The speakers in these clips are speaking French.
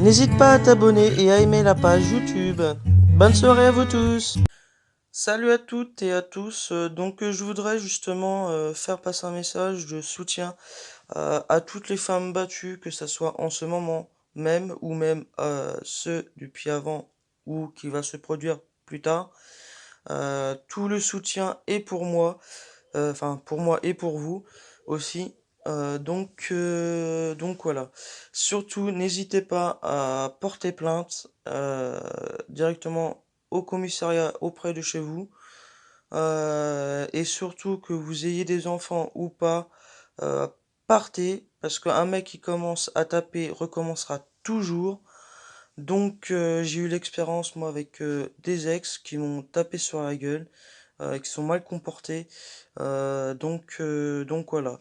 N'hésite pas à t'abonner et à aimer la page YouTube. Bonne soirée à vous tous. Salut à toutes et à tous. Je voudrais justement faire passer un message de soutien à toutes les femmes battues, que ce soit en ce moment même ou même ceux depuis avant ou qui va se produire plus tard. Tout le soutien est pour moi, enfin pour moi et pour vous aussi. Donc voilà. Surtout, n'hésitez pas à porter plainte directement au commissariat auprès de chez vous. Et surtout que vous ayez des enfants ou pas, euh, partez, parce qu'un mec qui commence à taper recommencera toujours. J'ai eu l'expérience moi avec des ex qui m'ont tapé sur la gueule, qui sont mal comportés. Donc voilà.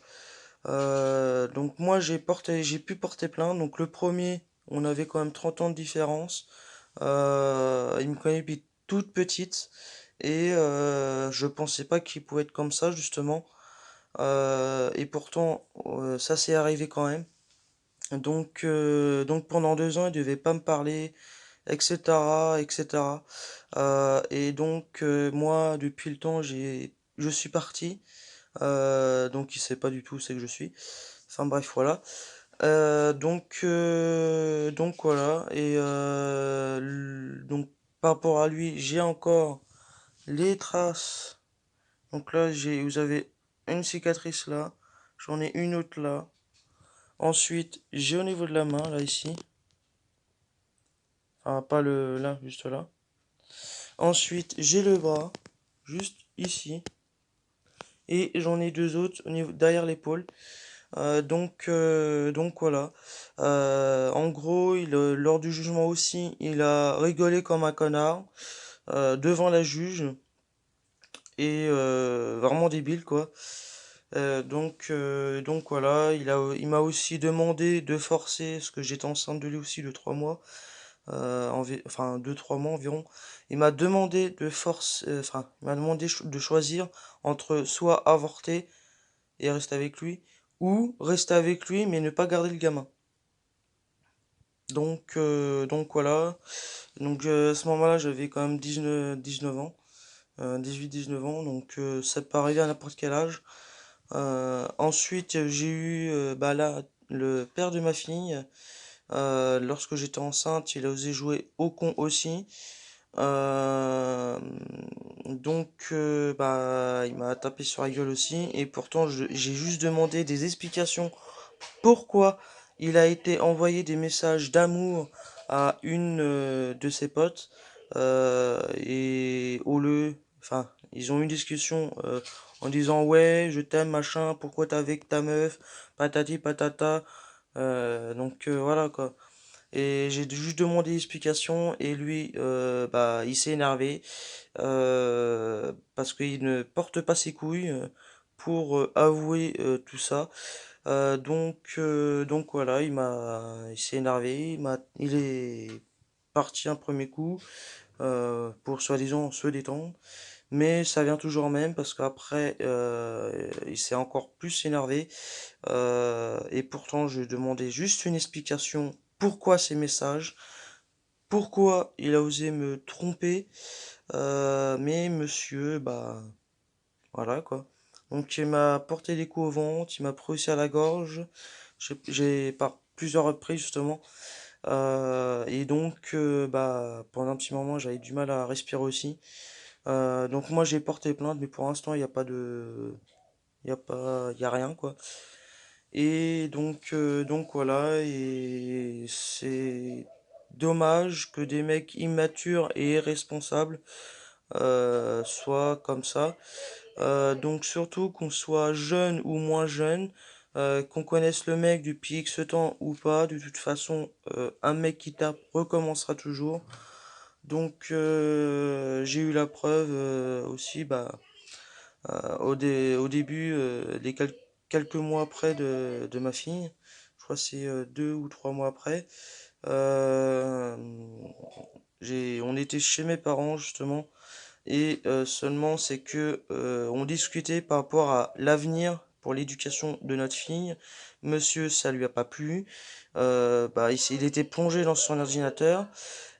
Donc moi j'ai pu porter plainte. Donc le premier, on avait quand même 30 ans de différence. Il me connaît depuis toute petite et je pensais pas qu'il pouvait être comme ça justement. Et pourtant ça s'est arrivé quand même. Donc pendant 2 ans il devait pas me parler, etc., etc. Moi depuis le temps je suis parti. Donc il sait pas du tout c'est que je suis. Enfin bref voilà. Donc voilà. Donc par rapport à lui, j'ai encore les traces. Donc là, vous avez une cicatrice là. J'en ai une autre là. Ensuite, j'ai au niveau de la main là ici. Enfin, pas le là, juste là. Ensuite, j'ai le bras, juste ici. Et j'en ai deux autres au niveau derrière l'épaule. Donc voilà. En gros, lors du jugement aussi, il a rigolé comme un connard devant la juge et vraiment débile quoi. Donc voilà, il m'a aussi demandé de forcer, parce que j'étais enceinte de lui aussi de 3 mois, enfin 2-3 mois environ. Il m'a demandé de force, enfin il m'a demandé de choisir entre soit avorter et rester avec lui, ou rester avec lui mais ne pas garder le gamin. Donc voilà. À ce moment-là, j'avais quand même 19 ans, 18-19 ans, donc ça peut arriver à n'importe quel âge. Ensuite, j'ai eu bah là, le père de ma fille. Lorsque j'étais enceinte, il a osé jouer au con aussi. Euh, bah, il m'a tapé sur la gueule aussi. Et pourtant, j'ai juste demandé des explications pourquoi il a été envoyé des messages d'amour à une de ses potes. Et au lieu, enfin, ils ont eu une discussion en disant ouais, je t'aime, machin, pourquoi t'es avec ta meuf, patati patata. Voilà quoi. Et j'ai juste demandé explication et lui, bah, il s'est énervé parce qu'il ne porte pas ses couilles pour avouer tout ça. Donc voilà, il s'est énervé, il est parti un premier coup pour soi-disant se détendre, mais ça vient toujours en même parce qu'après il s'est encore plus énervé et pourtant je demandais juste une explication. Pourquoi ces messages? Pourquoi il a osé me tromper? Mais monsieur, bah voilà quoi. Donc il m'a porté des coups au ventre, il m'a pris aussi à la gorge. J'ai par plusieurs reprises justement. Bah pendant un petit moment j'avais du mal à respirer aussi. Donc moi j'ai porté plainte, mais pour l'instant il n'y a pas de, il y a rien quoi. Donc voilà, et c'est dommage que des mecs immatures et irresponsables soient comme ça. Donc surtout qu'on soit jeune ou moins jeune, qu'on connaisse le mec depuis X temps ou pas, de toute façon, un mec qui tape recommencera toujours. J'ai eu la preuve aussi, bah, au début, quelques mois après de ma fille. Je crois que c'est 2 ou 3 mois après. Euh, on était chez mes parents justement et seulement c'est que on discutait par rapport à l'avenir pour l'éducation de notre fille. Monsieur, ça lui a pas plu. Il était plongé dans son ordinateur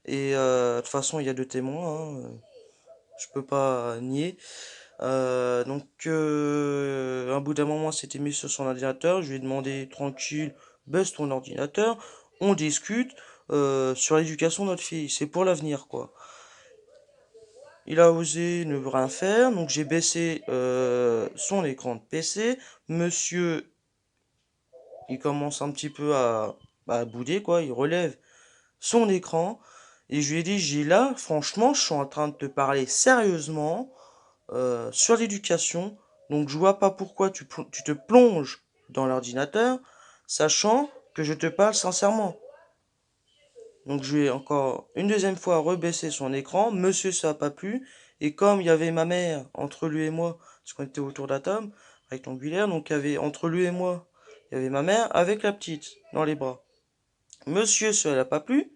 et de toute façon il y a deux témoins, hein, je peux pas nier. Un bout d'un moment, s'était mis sur son ordinateur. Je lui ai demandé tranquille, baisse ton ordinateur, on discute sur l'éducation de notre fille. C'est pour l'avenir, quoi. Il a osé ne rien faire, donc j'ai baissé son écran de PC. Monsieur, il commence un petit peu à bouder, quoi. Il relève son écran et je lui ai dit, j'ai là, franchement, je suis en train de te parler sérieusement sur l'éducation. Donc je vois pas pourquoi tu te plonges dans l'ordinateur, sachant que je te parle sincèrement. Donc je lui ai encore une deuxième fois rebaissé son écran. Monsieur, ça a pas plu. Et comme il y avait ma mère entre lui et moi, parce qu'on était autour de la table, rectangulaire, donc il y avait entre lui et moi, il y avait ma mère avec la petite dans les bras. Monsieur, ça l'a pas plu.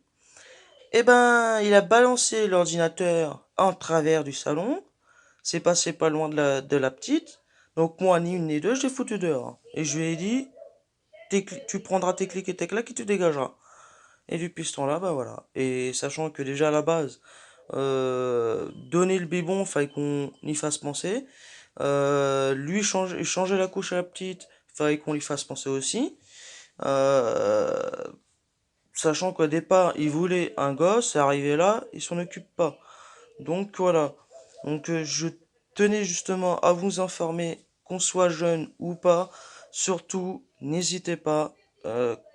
Eh ben, il a balancé l'ordinateur en travers du salon. C'est passé pas loin de la petite. Donc moi, ni une ni deux, je l'ai foutu dehors. Et je lui ai dit, tu prendras tes clics et tes claques et tu dégageras. Et depuis ce temps-là, bah voilà. Et sachant que déjà à la base, donner le biberon, fallait qu'on y fasse penser. Changer la couche à la petite, fallait qu'on lui fasse penser aussi. Euh, Sachant qu'au départ, il voulait un gosse, et arrivé là, il s'en occupe pas. Donc voilà. Donc je tenais justement à vous informer qu'on soit jeune ou pas. Surtout, n'hésitez pas,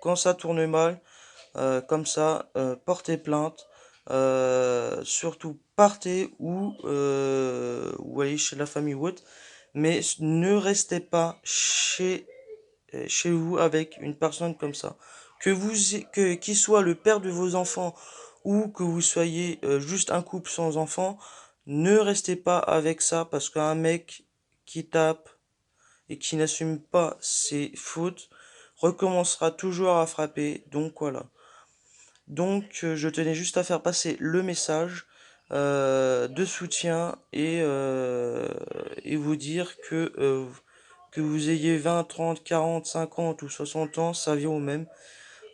quand ça tourne mal, comme ça, portez plainte. Surtout, partez ou allez chez la famille ou autre. Mais ne restez pas chez vous avec une personne comme ça. Qu'il soit le père de vos enfants ou que vous soyez juste un couple sans enfants, ne restez pas avec ça parce qu'un mec qui tape et qui n'assume pas ses fautes recommencera toujours à frapper. Donc voilà. Donc je tenais juste à faire passer le message de soutien et vous dire que vous ayez 20, 30, 40, 50 ou 60 ans, ça vient au même.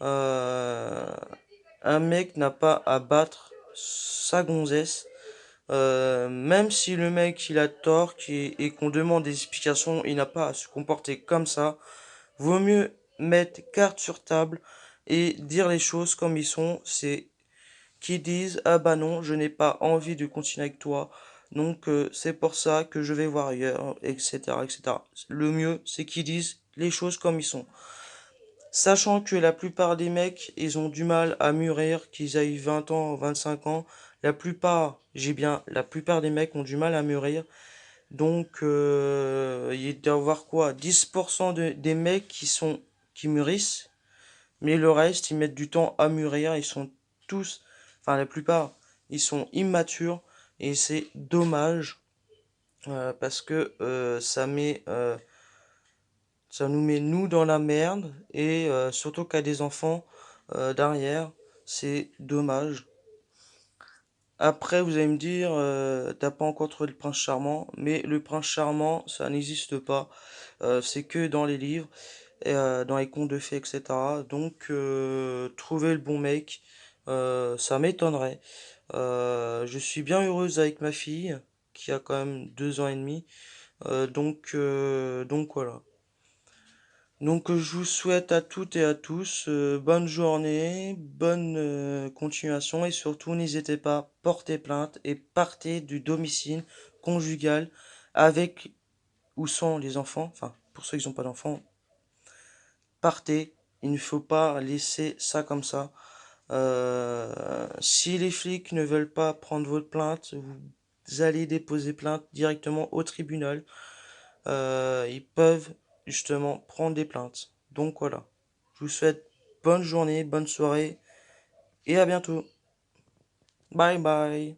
Euh, un mec n'a pas à battre sa gonzesse. Même si le mec il a tort et qu'on demande des explications, il n'a pas à se comporter comme ça. Vaut mieux mettre carte sur table et dire les choses comme ils sont. C'est qui disent ah bah non, je n'ai pas envie de continuer avec toi. Donc c'est pour ça que je vais voir ailleurs, etc., etc. Le mieux, c'est qu'ils disent les choses comme ils sont. Sachant que la plupart des mecs, ils ont du mal à mûrir, qu'ils aient 20 ans, 25 ans. La plupart des mecs ont du mal à mûrir. Donc, il doit y avoir quoi? 10% des mecs qui mûrissent, mais le reste, ils mettent du temps à mûrir. Ils sont tous, enfin la plupart, ils sont immatures. Et c'est dommage, parce que ça nous met nous dans la merde et surtout qu'à des enfants derrière, c'est dommage. Après, vous allez me dire, t'as pas encore trouvé le prince charmant, mais le prince charmant, ça n'existe pas. C'est que dans les livres, et, dans les contes de fées, etc. Donc, trouver le bon mec, ça m'étonnerait. Je suis bien heureuse avec ma fille, qui a quand même 2 ans et demi. Donc voilà. Donc je vous souhaite à toutes et à tous bonne journée, bonne continuation et surtout n'hésitez pas, portez plainte et partez du domicile conjugal avec ou sans les enfants. Enfin, pour ceux qui n'ont pas d'enfants, partez. Il ne faut pas laisser ça comme ça. Si les flics ne veulent pas prendre votre plainte, vous allez déposer plainte directement au tribunal. Ils peuvent justement prendre des plaintes. Donc voilà. Je vous souhaite bonne journée, bonne soirée et à bientôt. Bye bye.